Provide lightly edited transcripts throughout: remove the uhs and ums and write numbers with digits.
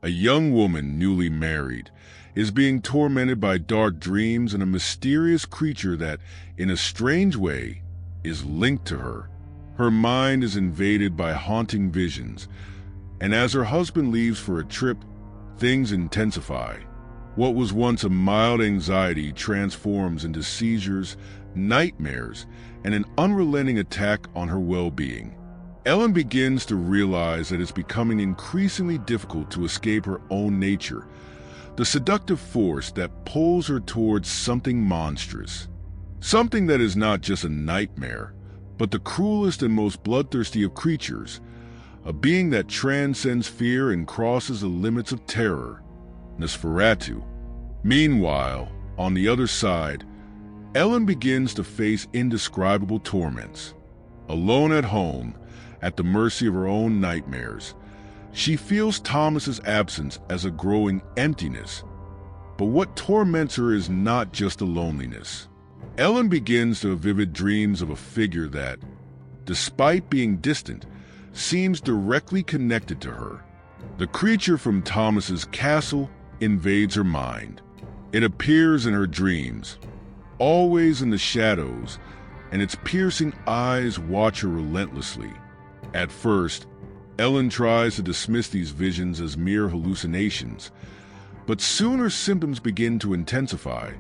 A young woman, newly married, is being tormented by dark dreams and a mysterious creature that, in a strange way, is linked to her. Her mind is invaded by haunting visions, and as her husband leaves for a trip, things intensify. What was once a mild anxiety transforms into seizures, nightmares, and an unrelenting attack on her well-being. Ellen begins to realize that it's becoming increasingly difficult to escape her own nature, the seductive force that pulls her towards something monstrous. Something that is not just a nightmare, but the cruelest and most bloodthirsty of creatures, a being that transcends fear and crosses the limits of terror, Nosferatu. Meanwhile, on the other side, Ellen begins to face indescribable torments. Alone at home, at the mercy of her own nightmares, she feels Thomas's absence as a growing emptiness. But what torments her is not just the loneliness. Ellen begins to have vivid dreams of a figure that, despite being distant, seems directly connected to her. The creature from Thomas's castle invades her mind. It appears in her dreams, always in the shadows, and its piercing eyes watch her relentlessly. At first, Ellen tries to dismiss these visions as mere hallucinations, but soon her symptoms begin to intensify.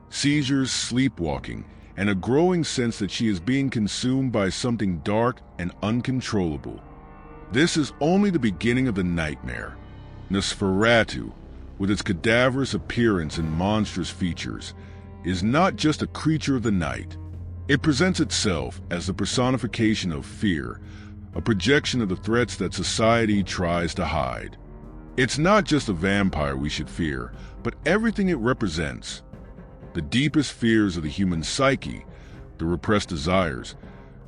Seizures, sleepwalking, and a growing sense that she is being consumed by something dark and uncontrollable. This is only the beginning of the nightmare. Nosferatu, with its cadaverous appearance and monstrous features, is not just a creature of the night. It presents itself as the personification of fear, a projection of the threats that society tries to hide. It's not just a vampire we should fear, but everything it represents. The deepest fears of the human psyche, the repressed desires,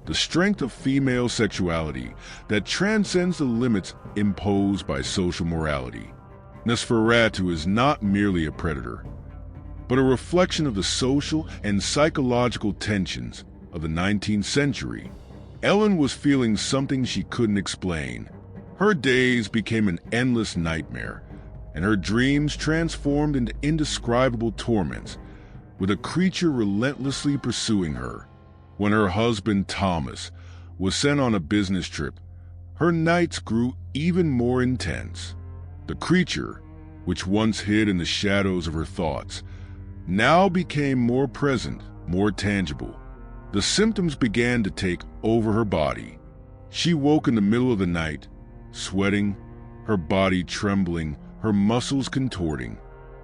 the strength of female sexuality that transcends the limits imposed by social morality. Nosferatu is not merely a predator, but a reflection of the social and psychological tensions of the 19th century. Ellen was feeling something she couldn't explain. Her days became an endless nightmare, and her dreams transformed into indescribable torments, with a creature relentlessly pursuing her. When her husband, Thomas, was sent on a business trip, her nights grew even more intense. The creature, which once hid in the shadows of her thoughts, now became more present, more tangible. The symptoms began to take over her body. She woke in the middle of the night, sweating, her body trembling, her muscles contorting.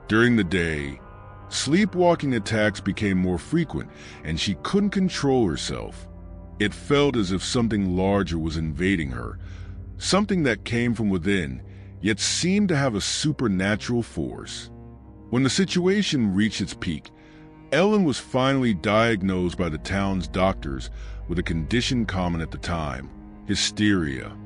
During the day, sleepwalking attacks became more frequent, and she couldn't control herself. It felt as if something larger was invading her, something that came from within, yet seemed to have a supernatural force. When the situation reached its peak, Ellen was finally diagnosed by the town's doctors with a condition common at the time, hysteria.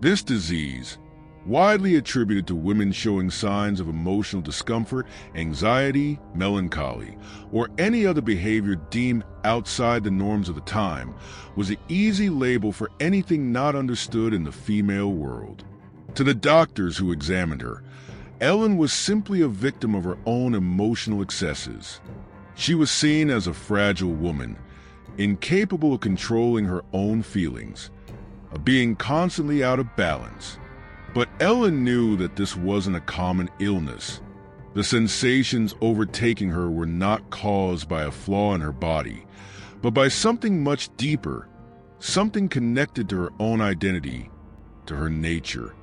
This disease, widely attributed to women showing signs of emotional discomfort, anxiety, melancholy, or any other behavior deemed outside the norms of the time, was an easy label for anything not understood in the female world. To the doctors who examined her, Ellen was simply a victim of her own emotional excesses. She was seen as a fragile woman, incapable of controlling her own feelings, a being constantly out of balance. But Ellen knew that this wasn't a common illness. The sensations overtaking her were not caused by a flaw in her body, but by something much deeper, something connected to her own identity, to her nature.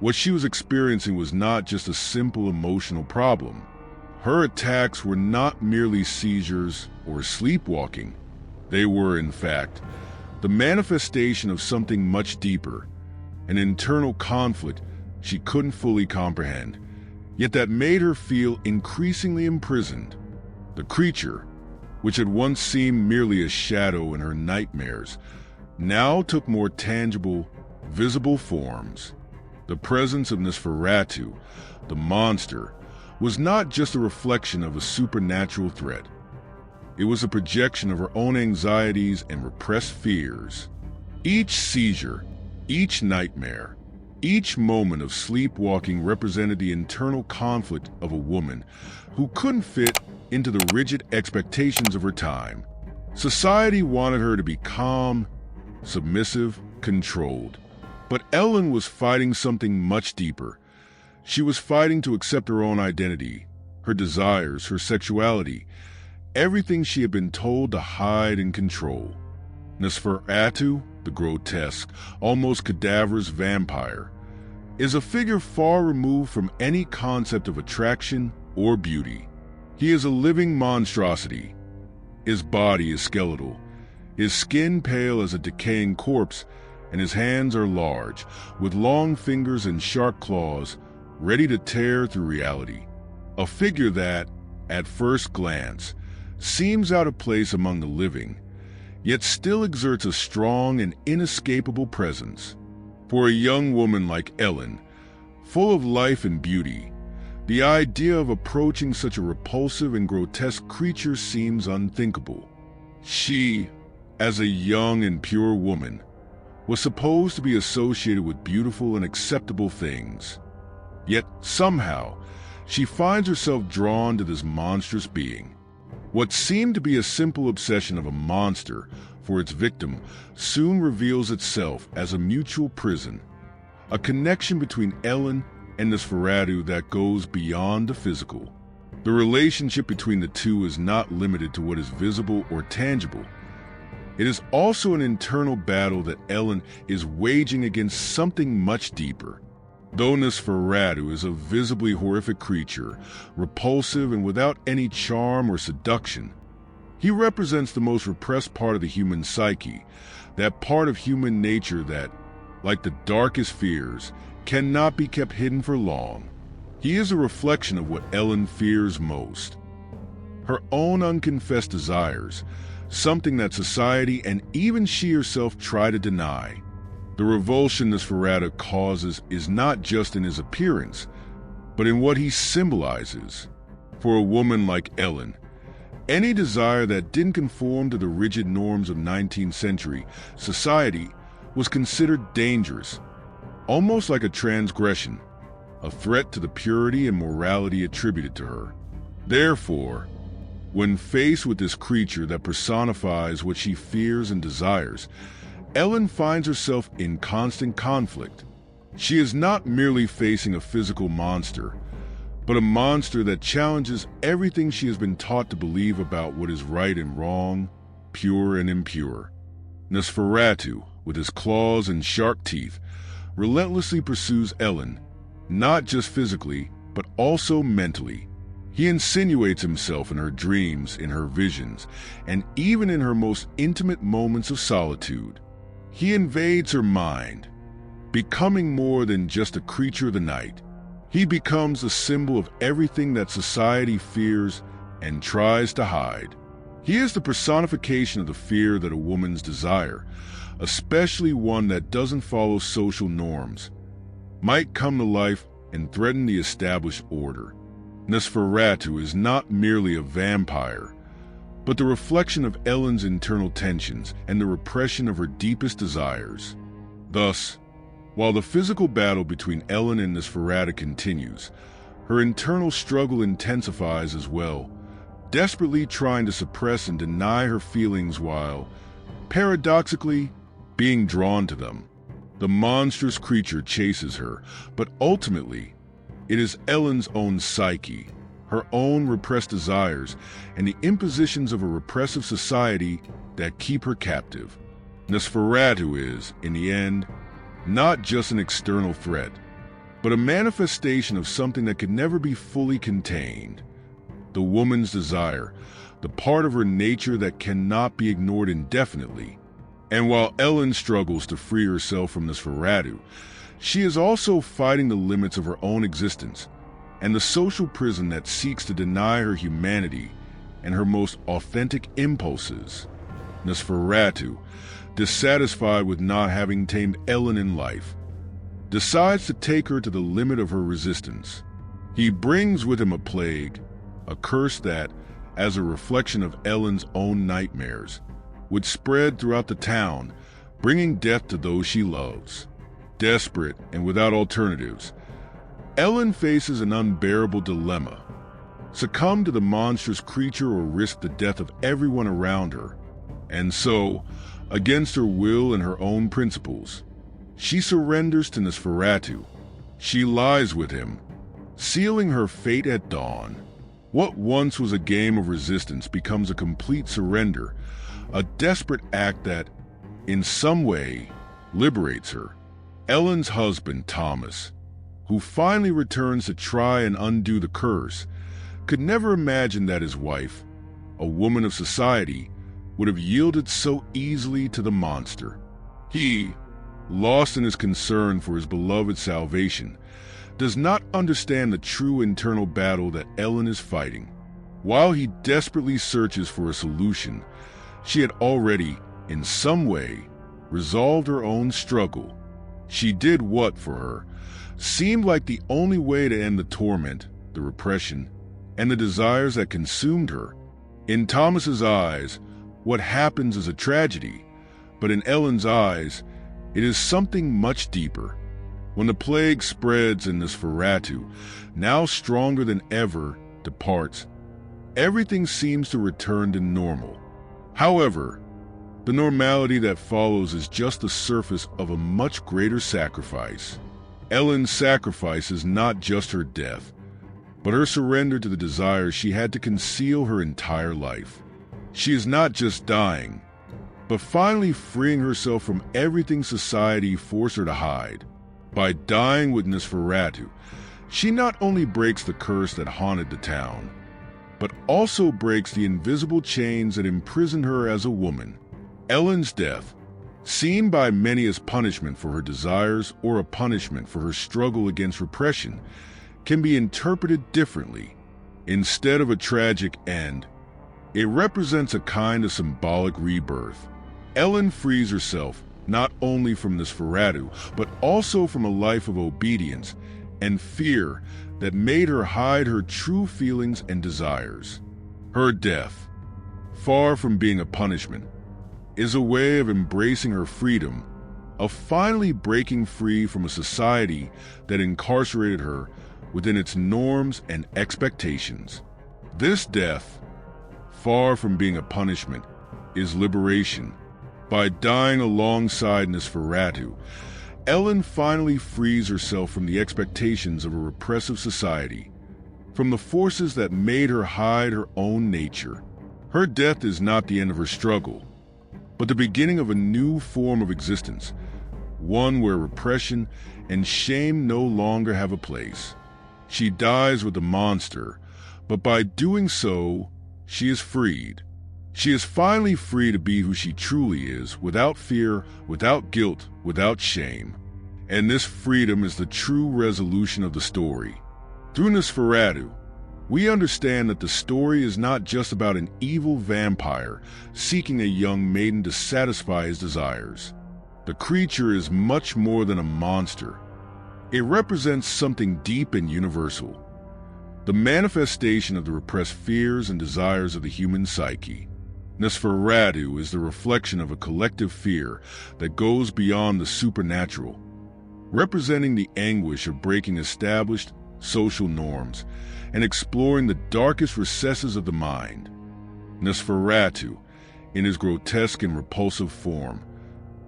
What she was experiencing was not just a simple emotional problem. Her attacks were not merely seizures or sleepwalking. They were, in fact, the manifestation of something much deeper, an internal conflict she couldn't fully comprehend, yet that made her feel increasingly imprisoned. The creature, which had once seemed merely a shadow in her nightmares, now took more tangible, visible forms. The presence of Nosferatu, the monster, was not just a reflection of a supernatural threat. It was a projection of her own anxieties and repressed fears. Each seizure, each nightmare, Each moment of sleepwalking represented the internal conflict of a woman who couldn't fit into the rigid expectations of her time. Society wanted her to be calm, submissive, controlled. But Ellen was fighting something much deeper. She was fighting to accept her own identity, her desires, her sexuality, everything she had been told to hide and control. Nosferatu, the grotesque, almost cadaverous vampire, is a figure far removed from any concept of attraction or beauty. He is a living monstrosity. His body is skeletal, his skin pale as a decaying corpse, and his hands are large, with long fingers and sharp claws, ready to tear through reality. A figure that, at first glance, seems out of place among the living, yet still exerts a strong and inescapable presence. For a young woman like Ellen, full of life and beauty, the idea of approaching such a repulsive and grotesque creature seems unthinkable. She, as a young and pure woman, was supposed to be associated with beautiful and acceptable things. Yet somehow, she finds herself drawn to this monstrous being. What seemed to be a simple obsession of a monster for its victim soon reveals itself as a mutual prison, a connection between Ellen and Nosferatu that goes beyond the physical. The relationship between the two is not limited to what is visible or tangible. It is also an internal battle that Ellen is waging against something much deeper. Though Nosferatu is a visibly horrific creature, repulsive and without any charm or seduction, he represents the most repressed part of the human psyche, that part of human nature that, like the darkest fears, cannot be kept hidden for long. He is a reflection of what Ellen fears most: her own unconfessed desires, something that society and even she herself try to deny. The revulsion Nosferatu causes is not just in his appearance, but in what he symbolizes. For a woman like Ellen, any desire that didn't conform to the rigid norms of 19th century society was considered dangerous, almost like a transgression, a threat to the purity and morality attributed to her. Therefore, when faced with this creature that personifies what she fears and desires, Ellen finds herself in constant conflict. She is not merely facing a physical monster, but a monster that challenges everything she has been taught to believe about what is right and wrong, pure and impure. Nosferatu, with his claws and sharp teeth, relentlessly pursues Ellen, not just physically, but also mentally. He insinuates himself in her dreams, in her visions, and even in her most intimate moments of solitude. He invades her mind, becoming more than just a creature of the night. He becomes a symbol of everything that society fears and tries to hide. He is the personification of the fear that a woman's desire, especially one that doesn't follow social norms, might come to life and threaten the established order. Nosferatu is not merely a vampire, but the reflection of Ellen's internal tensions and the repression of her deepest desires. Thus, while the physical battle between Ellen and Nosferatu continues, her internal struggle intensifies as well, desperately trying to suppress and deny her feelings while, paradoxically, being drawn to them. The monstrous creature chases her, but ultimately, it is Ellen's own psyche, her own repressed desires, and the impositions of a repressive society that keep her captive. Nosferatu is, in the end, not just an external threat, but a manifestation of something that could never be fully contained. The woman's desire, the part of her nature that cannot be ignored indefinitely. And while Ellen struggles to free herself from Nosferatu, she is also fighting the limits of her own existence and the social prison that seeks to deny her humanity and her most authentic impulses. Nosferatu, dissatisfied with not having tamed Ellen in life, decides to take her to the limit of her resistance. He brings with him a plague, a curse that, as a reflection of Ellen's own nightmares, would spread throughout the town, bringing death to those she loves. desperate and without alternatives, Ellen faces an unbearable dilemma: succumb to the monstrous creature or risk the death of everyone around her. And so, against her will and her own principles, she surrenders to Nosferatu. She lies with him, sealing her fate at dawn. What once was a game of resistance becomes a complete surrender, a desperate act that, in some way, liberates her. Ellen's husband, Thomas, who finally returns to try and undo the curse, could never imagine that his wife, a woman of society, would have yielded so easily to the monster. He, lost in his concern for his beloved's salvation, does not understand the true internal battle that Ellen is fighting. While he desperately searches for a solution, she had already, in some way, resolved her own struggle. She did what, for her, seemed like the only way to end the torment, the repression, and the desires that consumed her. In Thomas's eyes, what happens is a tragedy, but in Ellen's eyes, it is something much deeper. When the plague spreads and Nosferatu, now stronger than ever, departs, everything seems to return to normal. However, the normality that follows is just the surface of a much greater sacrifice. Ellen's sacrifice is not just her death, but her surrender to the desires she had to conceal her entire life. She is not just dying, but finally freeing herself from everything society forced her to hide. By dying with Nosferatu, she not only breaks the curse that haunted the town, but also breaks the invisible chains that imprisoned her as a woman. Ellen's death, seen by many as punishment for her desires or a punishment for her struggle against repression, can be interpreted differently. Instead of a tragic end, it represents a kind of symbolic rebirth. Ellen frees herself not only from Nosferatu, but also from a life of obedience and fear that made her hide her true feelings and desires. Her death, far from being a punishment, is a way of embracing her freedom, of finally breaking free from a society that incarcerated her within its norms and expectations. This death, far from being a punishment, is liberation. By dying alongside Nosferatu, Ellen finally frees herself from the expectations of a repressive society, from the forces that made her hide her own nature. Her death is not the end of her struggle, but the beginning of a new form of existence, one where repression and shame no longer have a place. She dies with the monster, but by doing so, she is freed. She is finally free to be who she truly is, without fear, without guilt, without shame. And this freedom is the true resolution of the story. Through Nosferatu, we understand that the story is not just about an evil vampire seeking a young maiden to satisfy his desires. The creature is much more than a monster. It represents something deep and universal, the manifestation of the repressed fears and desires of the human psyche. Nosferatu is the reflection of a collective fear that goes beyond the supernatural, representing the anguish of breaking established social norms and exploring the darkest recesses of the mind. Nosferatu, in his grotesque and repulsive form,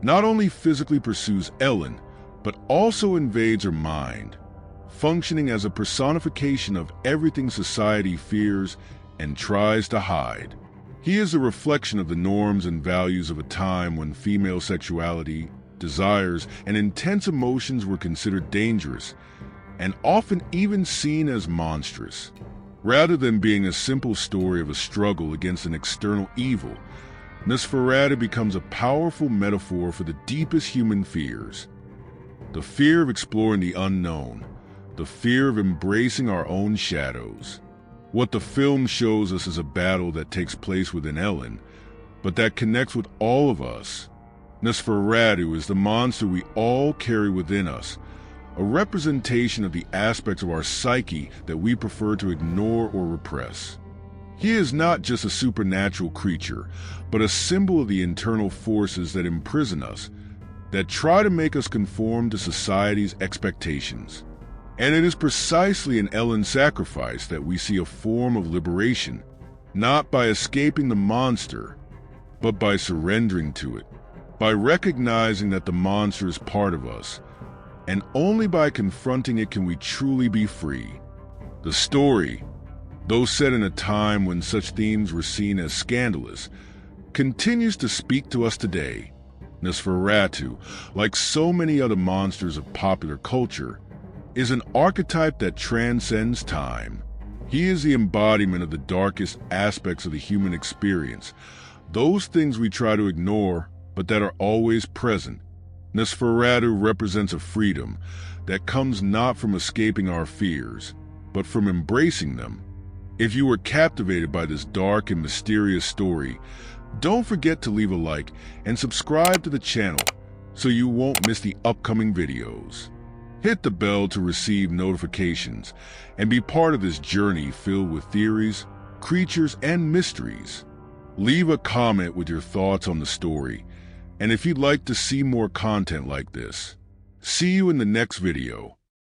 not only physically pursues Ellen, but also invades her mind, functioning as a personification of everything society fears and tries to hide. He is a reflection of the norms and values of a time when female sexuality, desires, and intense emotions were considered dangerous, and often even seen as monstrous. Rather than being a simple story of a struggle against an external evil, Nosferatu becomes a powerful metaphor for the deepest human fears. The fear of exploring the unknown, the fear of embracing our own shadows. What the film shows us is a battle that takes place within Ellen, but that connects with all of us. Nosferatu is the monster we all carry within us, a representation of the aspects of our psyche that we prefer to ignore or repress. He is not just a supernatural creature, but a symbol of the internal forces that imprison us, that try to make us conform to society's expectations. And it is precisely in Ellen's sacrifice that we see a form of liberation, not by escaping the monster, but by surrendering to it, by recognizing that the monster is part of us, and only by confronting it can we truly be free. The story, though set in a time when such themes were seen as scandalous, continues to speak to us today. Nosferatu, like so many other monsters of popular culture, is an archetype that transcends time. He is the embodiment of the darkest aspects of the human experience, those things we try to ignore but that are always present. Nosferatu represents a freedom that comes not from escaping our fears, but from embracing them. If you were captivated by this dark and mysterious story, don't forget to leave a like and subscribe to the channel so you won't miss the upcoming videos. Hit the bell to receive notifications and be part of this journey filled with theories, creatures, and mysteries. Leave a comment with your thoughts on the story, and if you'd like to see more content like this. See you in the next video.